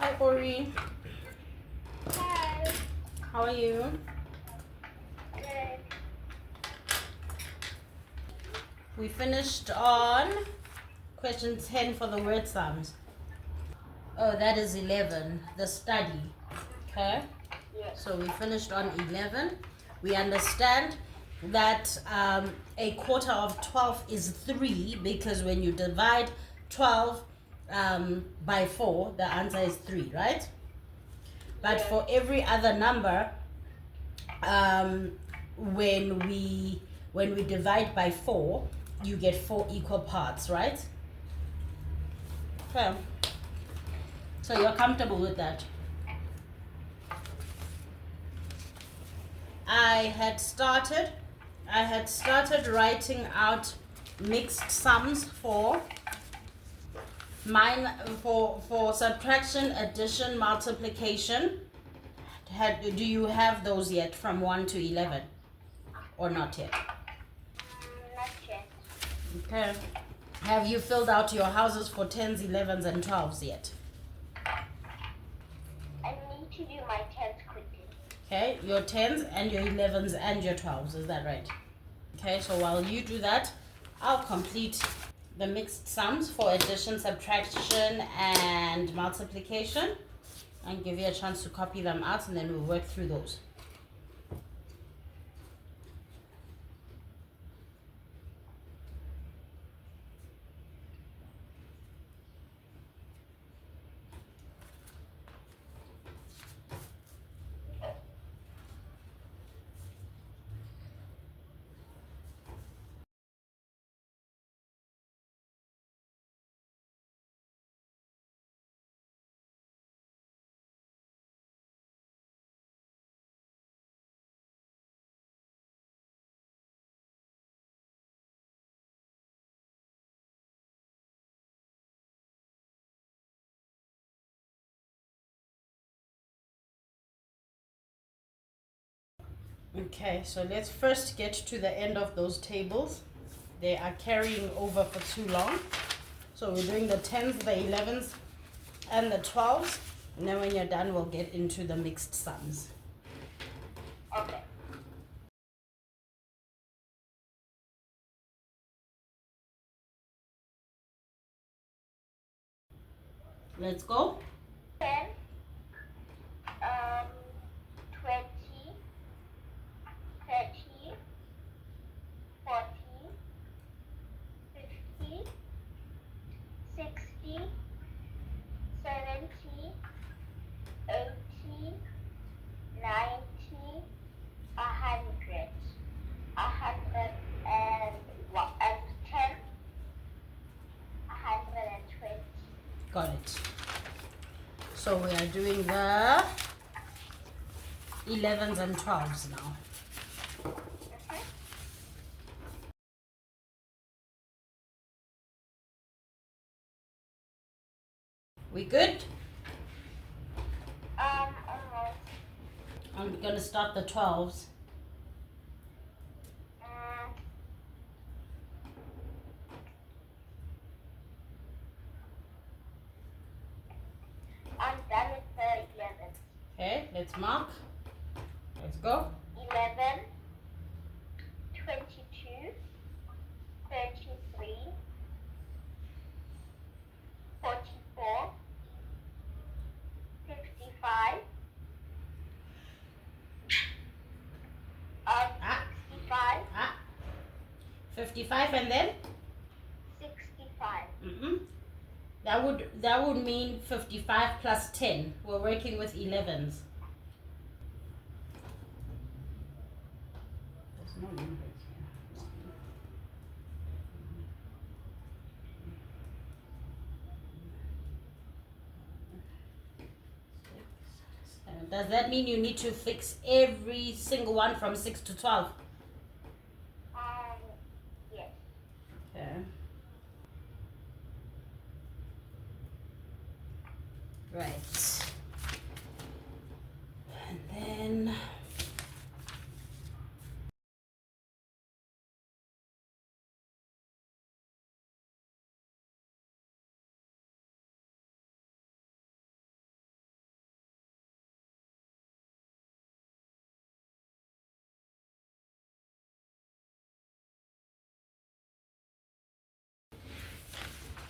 Hi, Ori. Hi. How are you? Good. We finished on question 10 for the word sums. Oh, that is 11, the study. Okay? Yes. So we finished on 11. We understand that a quarter of 12 is 3 because when you divide 12 by 4, the answer is 3, right? But Yes. for every other number, when we divide by 4, you get 4 equal parts, right? Okay. So you're comfortable with that? I had started writing out mixed sums for for subtraction, addition, multiplication. Do you have those yet from 1 to 11 or not yet? Not yet. Okay. Have you filled out your houses for 10s, 11s, and 12s yet? I need to do my test quickly. Okay, your 10s and your 11s and your 12s, is that right? Okay, so while you do that, I'll complete the mixed sums for addition, subtraction, and multiplication and give you a chance to copy them out, and then we'll work through those. Okay, so let's first get to the end of those tables. They are carrying over for too long. So we're doing the 10s, the 11s, and the 12s. And then when you're done, we'll get into the mixed sums. Okay. Let's go. 10, 20, 30, 40, 50, 60, 70, 80, 90, 100, 110, 120. Got it. So we are doing the 11s and 12s now. We good? Almost. I'm gonna start the 12s. I'm done with the 11. Okay, let's mark. Let's go. 11, 22, 33, 44, 55, Ah. 65, 55 and then? 65. That would mean 55 plus 10. We're working with 11s. There's no numbers here. Does that mean you need to fix every single one from 6 to 12? Yes. Okay. Right. And then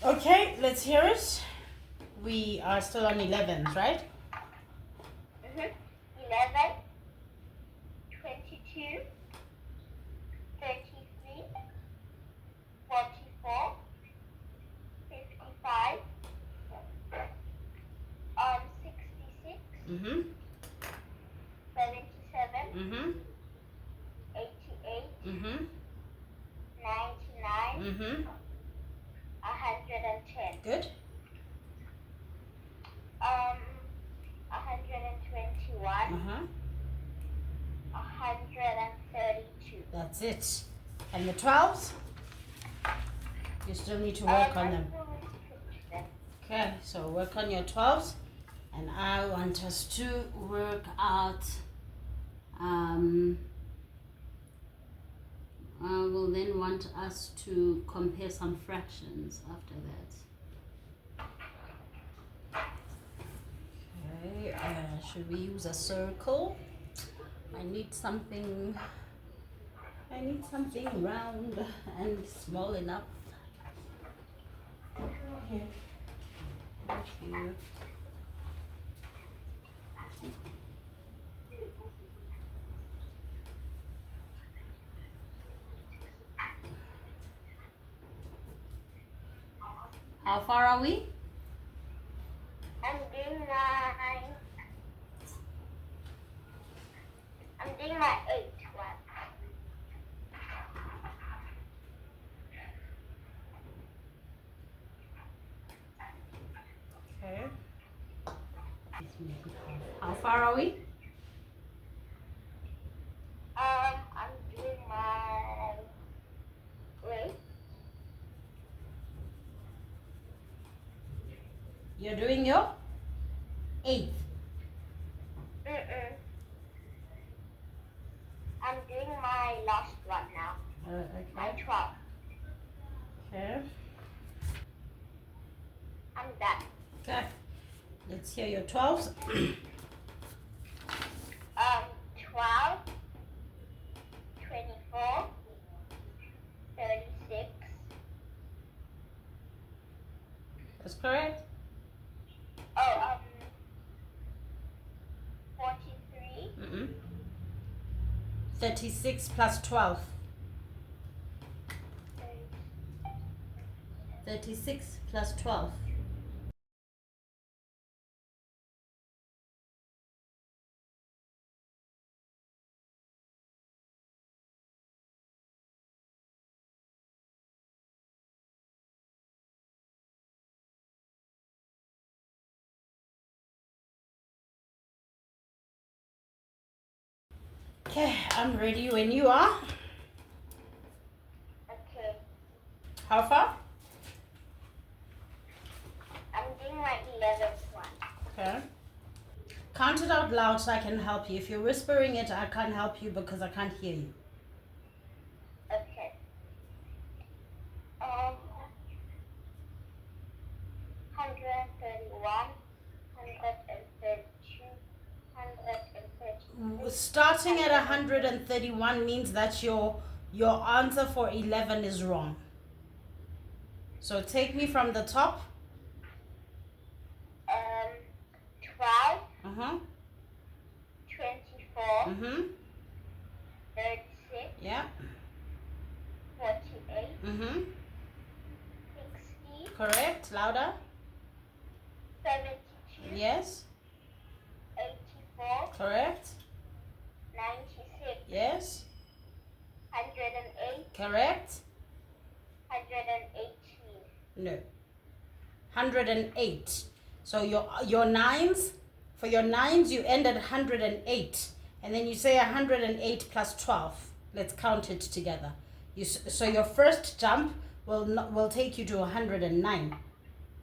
Okay, let's hear it. We are still on 11s, right? 11, 22, 33, 44, 55, 66, Mm-hmm. 77, Mm-hmm. 88, Mm-hmm. 99, Mm-hmm. 110. Good. 121, Uh-huh. 132. That's it. And the 12s? You still need to work on them. Okay, so work on your 12s. And I want us to work out, I will then want us to compare some fractions after that. Okay, should we use a circle? I need something round and small enough. Here. Thank you. How far are we? I'm doing my 8 one. Okay. How far are we? I'm doing my wait. You're doing your 8th. I'm doing my last one now. My Okay. 12. Okay. I'm done. Okay. Let's hear your 12s. 12, 24, 36, That's correct. 43, 36 plus 12. 36 plus 12. Okay, I'm ready when you are. okay. How far? I'm doing my 11th one. Okay. Count it out loud so I can help you. If you're whispering it, I can't help you because I can't hear you. Okay. 131, 132, 133. Starting at 131 means that your answer for 11 is wrong. So take me from the top. 12, Uh-huh. 24, Mm-hmm. 36, Yeah. 48, Mm-hmm. 60, Correct. Louder. 72, Yes. 84, Correct. 96, Yes. 108, Correct. 118. No. 108. So your nines, for your nines you end at 108, and then you say 108 plus 12. Let's count it together. So your first jump will take you to 109,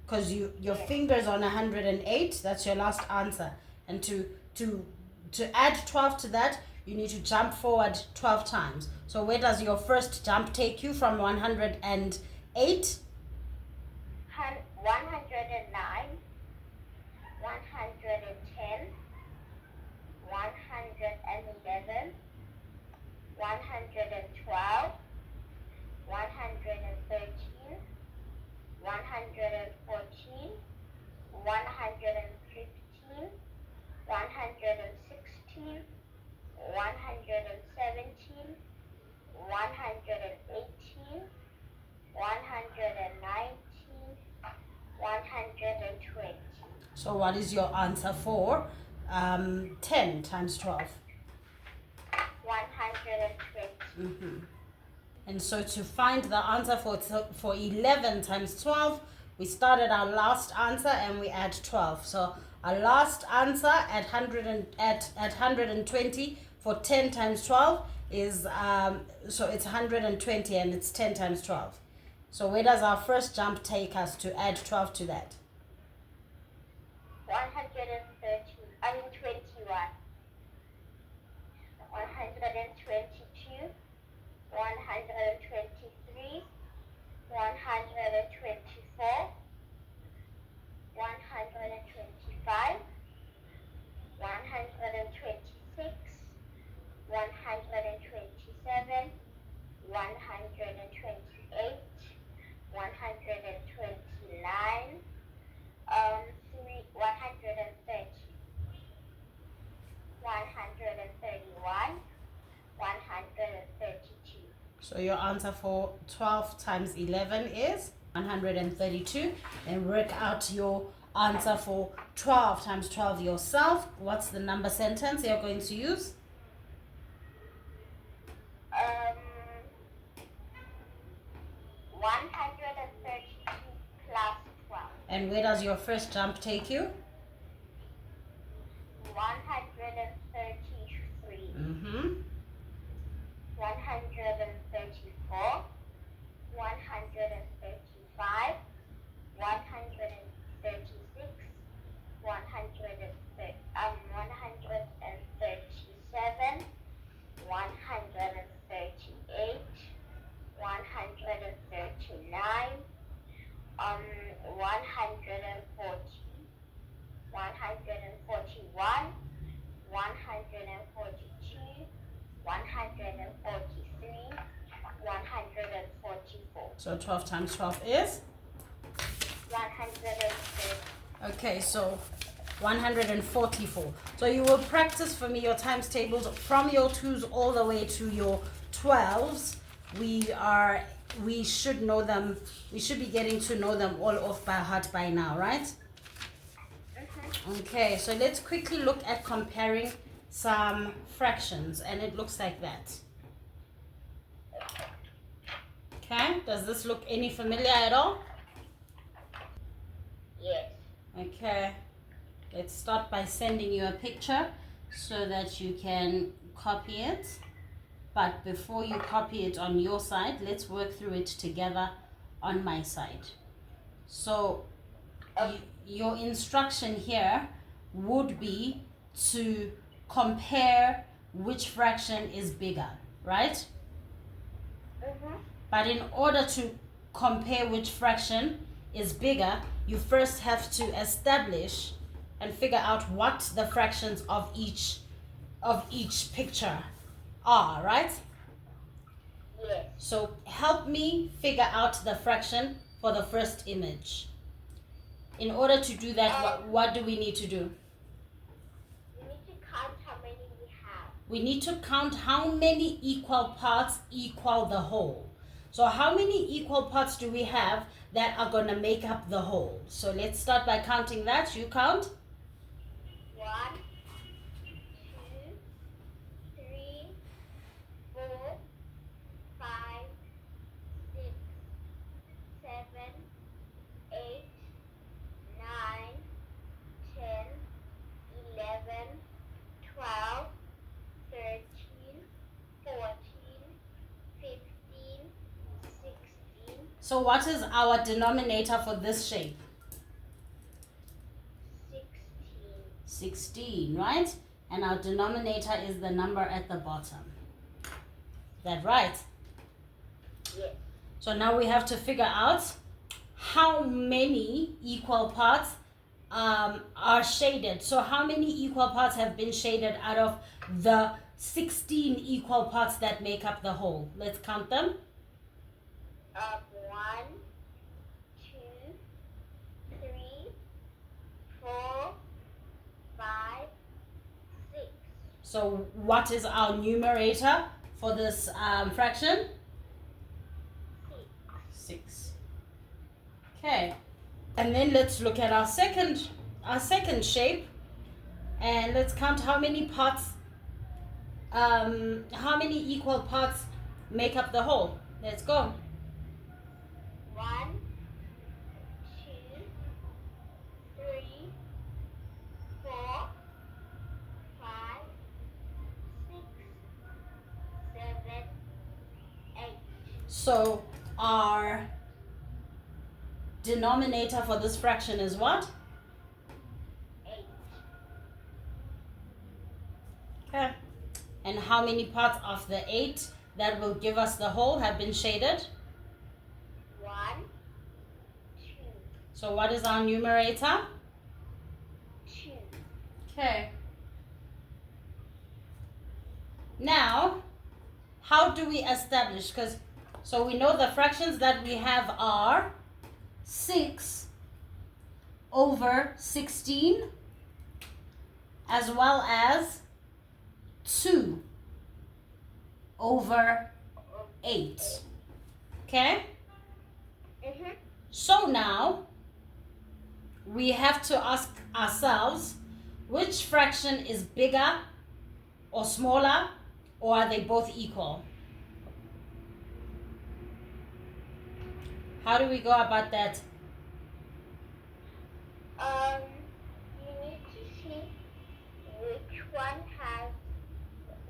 because your fingers on 108. That's your last answer, and to add 12 to that, you need to jump forward 12 times. So where does your first jump take you from 108? 109, 110, 111, 112, 113, 114, 114, 115, 116, 117, 118, 119, 120. So what is your answer for 10 times 12? 120. And so to find the answer for 11 times 12, we started our last answer and we add 12. So our last answer at 120 for 10 times 12 is so it's 120 and it's 10 times 12. So where does our first jump take us to add 12 to that? 21. 122, 123, 124, 125, 126, 127, 128, 129, 130, 131, 132. So your answer for 12 times 11 is 132. And work out your answer for 12 times 12 yourself. What's the number sentence you're going to use? 132 plus 12. And where does your first jump take you? 133. 134, 135, 136, 137, 138, 139, 140, 141, 142, 143, 144. So 12 times 12 is? 130. Okay, so 144. So you will practice for me your times tables from your 2s all the way to your 12s. We should know them. We should be getting to know them all off by heart by now, right? Okay, so let's quickly look at comparing some fractions, and it looks like that. Okay, does this look any familiar at all? Yes. Okay, let's start by sending you a picture so that you can copy it. But before you copy it on your side, let's work through it together on my side. So your instruction here would be to compare which fraction is bigger, right? But in order to compare which fraction is bigger, you first have to establish and figure out what the fractions of each picture are, right? Yes. So help me figure out the fraction for the first image. In order to do that, what do we need to do? We need to count how many we have. We need to count how many equal parts equal the whole. So how many equal parts do we have that are going to make up the whole? So let's start by counting that. You count. 1, 2, 3, 4, 5, 6, 7, 8, 9, 10, 11, 12, 13, 14, 15, 16. So what is our denominator for this shape? 16, right? And our denominator is the number at the bottom. Is that right? Yes. So now we have to figure out how many equal parts are shaded. So how many equal parts have been shaded out of the 16 equal parts that make up the whole? Let's count them. 1, 2, So what is our numerator for this fraction? 6. Okay. And then let's look at our second shape, and let's count how many parts, how many equal parts make up the whole. Let's go. 1, 2, 3, 4, 5, 6, 7, 8. So our denominator for this fraction is what? 8. Okay. And how many parts of the 8 that will give us the whole have been shaded? 1, 2, So what is our numerator? 2. Okay. Now, how do we establish? So we know the fractions that we have are 6 over 16 as well as 2 over 8. Okay? So now we have to ask ourselves, which fraction is bigger or smaller, or are they both equal? How do we go about that? You need to see which one has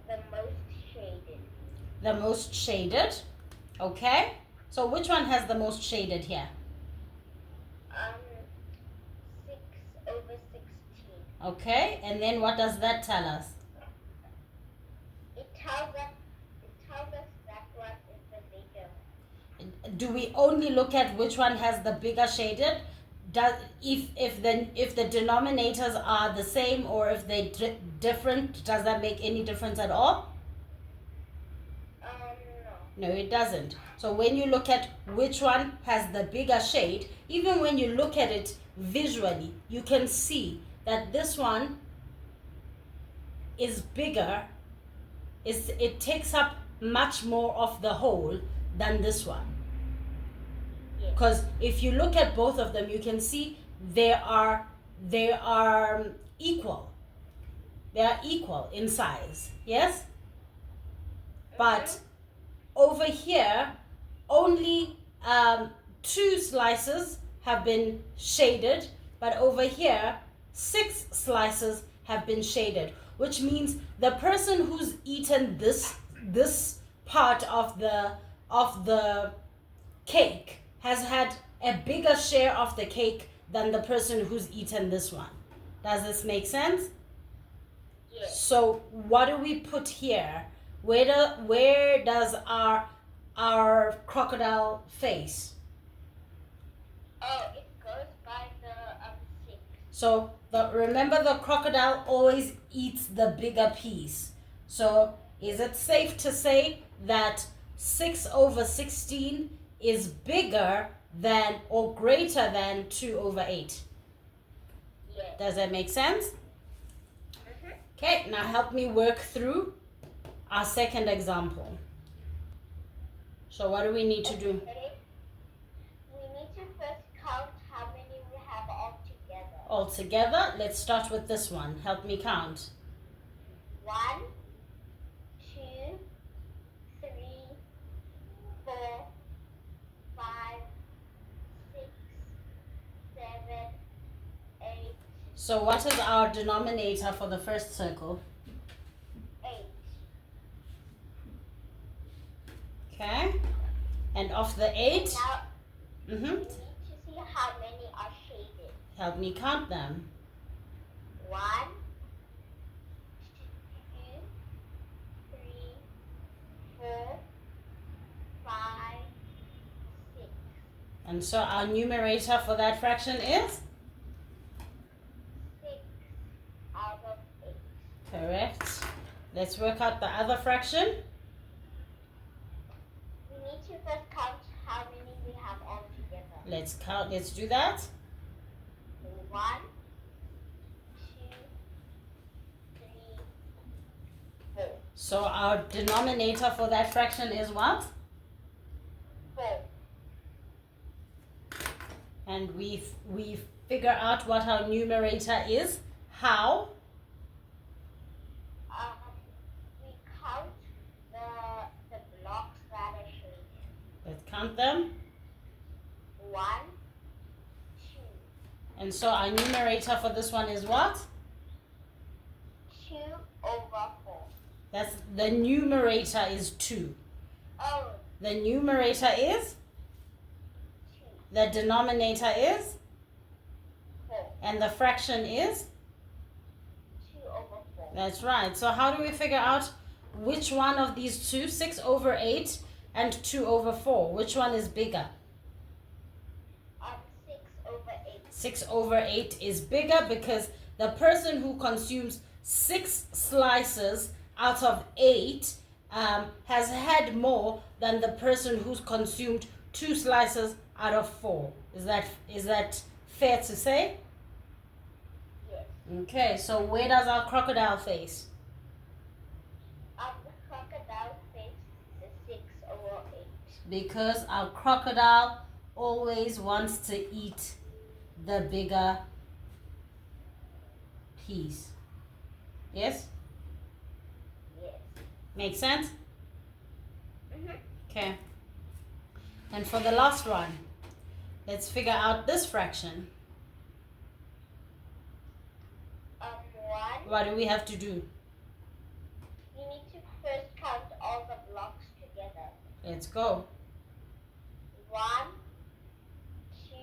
the most shaded. The most shaded. Okay. So which one has the most shaded here? 6 over 16. Okay. And then what does that tell us? It tells us that one is the bigger. Do we only look at which one has the bigger shaded? If the denominators are the same or if they're different, does that make any difference at all? No. No, it doesn't. So when you look at which one has the bigger shade, even when you look at it visually, you can see that this one is bigger. It takes up much more of the whole than this one. Because if you look at both of them, you can see they are equal. They are equal in size. Yes? But over here, only 2 slices have been shaded, but over here 6 slices have been shaded, which means the person who's eaten this part of the cake has had a bigger share of the cake than the person who's eaten this one. Does this make sense? Yes. So what do we put here? Where does our crocodile face? Oh, it goes by the 6. So remember, the crocodile always eats the bigger piece. So is it safe to say that 6 over 16 is bigger than or greater than 2 over 8? Yes. Does that make sense? Okay, now help me work through our second example. So what do we need to do? Okay. We need to first count how many we have altogether. Altogether, let's start with this one. Help me count. 1, 2, 3, 4, 5, 6, 7, 8. So what is our denominator for the first circle? 8. Okay. And of the 8, Now we need to see how many are shaded. help me count them. 1, 2, 3, 4, 5, 6. And so our numerator for that fraction is? 6 out of 8. Correct. Let's work out the other fraction. We need to first count how many we have altogether. Let's count. Let's do that. 1, 2, 3, So our denominator for that fraction is what? 4. And we figure out what our numerator is. How? We count the blocks that are shaded. Let's count them. 1, 2. And so our numerator for this one is what? 2 over 4. That's the numerator is 2. Oh, The numerator is? 2. The denominator is? 4. And the fraction is? 2 over 4. That's right. So how do we figure out which one of these two, 6 over 8 and 2 over 4, which one is bigger? 6 over 8. 6 over 8 is bigger because the person who consumes 6 slices out of 8 has had more than the person who's consumed 2 slices out of 4. Is that fair to say? Yes. Okay, so where does our crocodile face? The crocodile face the 6 over 8. Because our crocodile always wants to eat the bigger piece. Yes? Yes. Make sense? Mm-hmm. Okay. And for the last one, let's figure out this fraction. 1. What do we have to do? You need to first count all the blocks together. Let's go. 1, 2,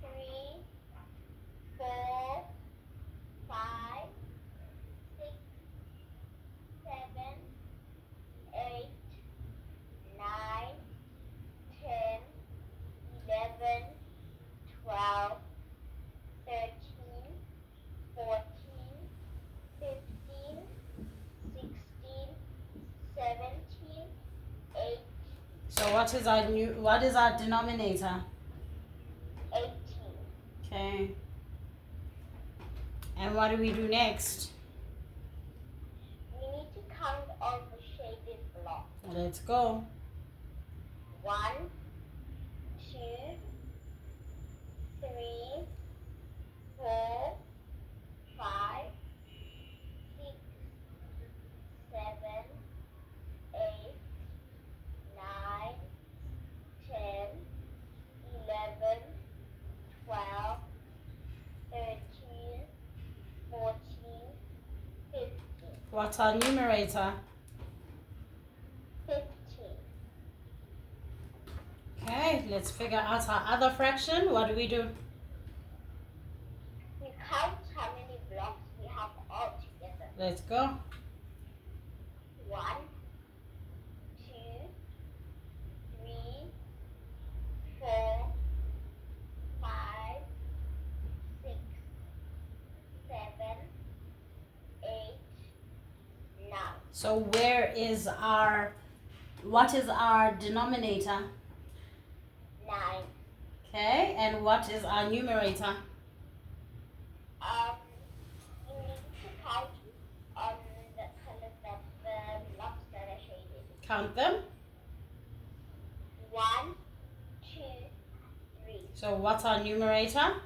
3, 4, 5, 6, 7, 8, 9, 10, 11, 12, 13, 14, 15, 16, 17, 18. So what is our denominator? 18. Okay. And what do we do next? We need to count all the shaded blocks. Let's go. 1, 2, 3, 4, 5, 6, 7, 8, 9, 10, 11, 12, 13, 14, 15. What's our numerator? 15. Okay, let's figure out our other fraction. What do we do? We count how many blocks we have all together. Let's go. 1, 2, 3, 4, 5, 6, 7, 8, 9. So what is our denominator? 9. Okay, and what is our numerator? You need to count the colors that the blocks that are shaded. Count them. 1, 2, 3. So what's our numerator?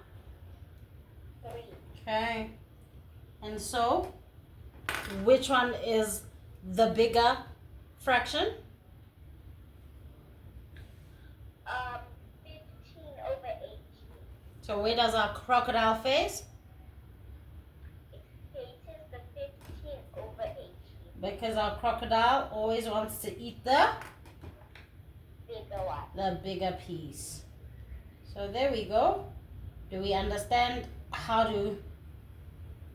3. Okay. And so, which one is the bigger fraction? 15 over 18. So where does our crocodile face? It faces the 15 over 18. Because our crocodile always wants to eat the Bigger one. bigger piece. So there we go. Do we understand how to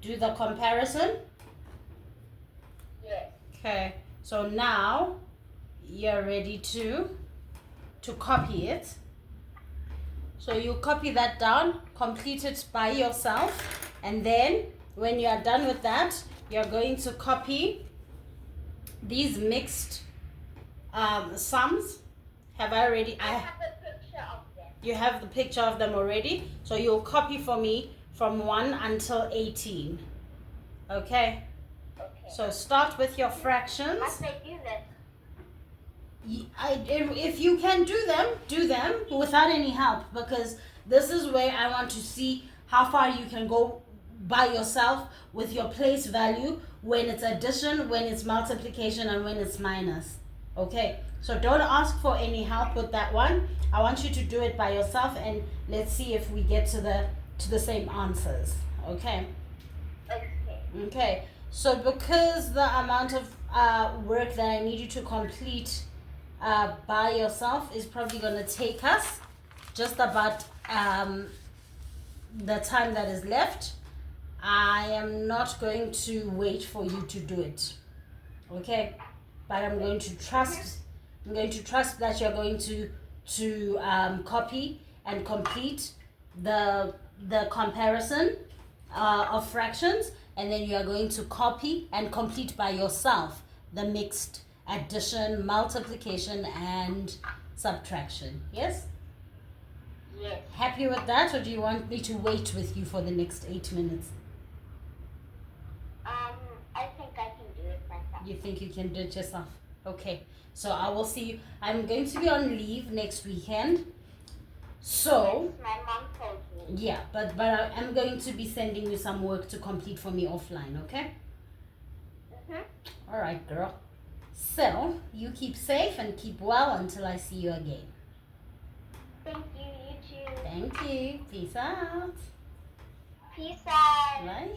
do the comparison? Yes. Okay. So now you're ready to copy it. So you copy that down, complete it by yourself, and then when you are done with that, you're going to copy these mixed sums. I have a picture of them. You have the picture of them already, so you'll copy for me from 1 until 18. Okay? Okay. So start with your fractions. Must I do this? If you can do them without any help, because this is where I want to see how far you can go by yourself with your place value when it's addition, when it's multiplication, and when it's minus. Okay, so don't ask for any help with that one. I want you to do it by yourself, and let's see if we get to the same answers. Okay. Okay, so because the amount of work that I need you to complete by yourself is probably going to take us just about the time that is left, I am not going to wait for you to do it. Okay, but I'm going to trust that you're going to copy and complete the comparison of fractions, and then you are going to copy and complete by yourself the mixed addition, multiplication, and subtraction. Yes? Yes. Happy with that, or do you want me to wait with you for the next 8 minutes? I think I can do it myself. You think you can do it yourself? Okay. So I will see you. I'm going to be on leave next weekend. So My mom told me. yeah, but I'm going to be sending you some work to complete for me offline, okay? All right, girl. So you keep safe and keep well until I see you again. Thank you, you too. Thank you. Peace out. Peace out. Bye.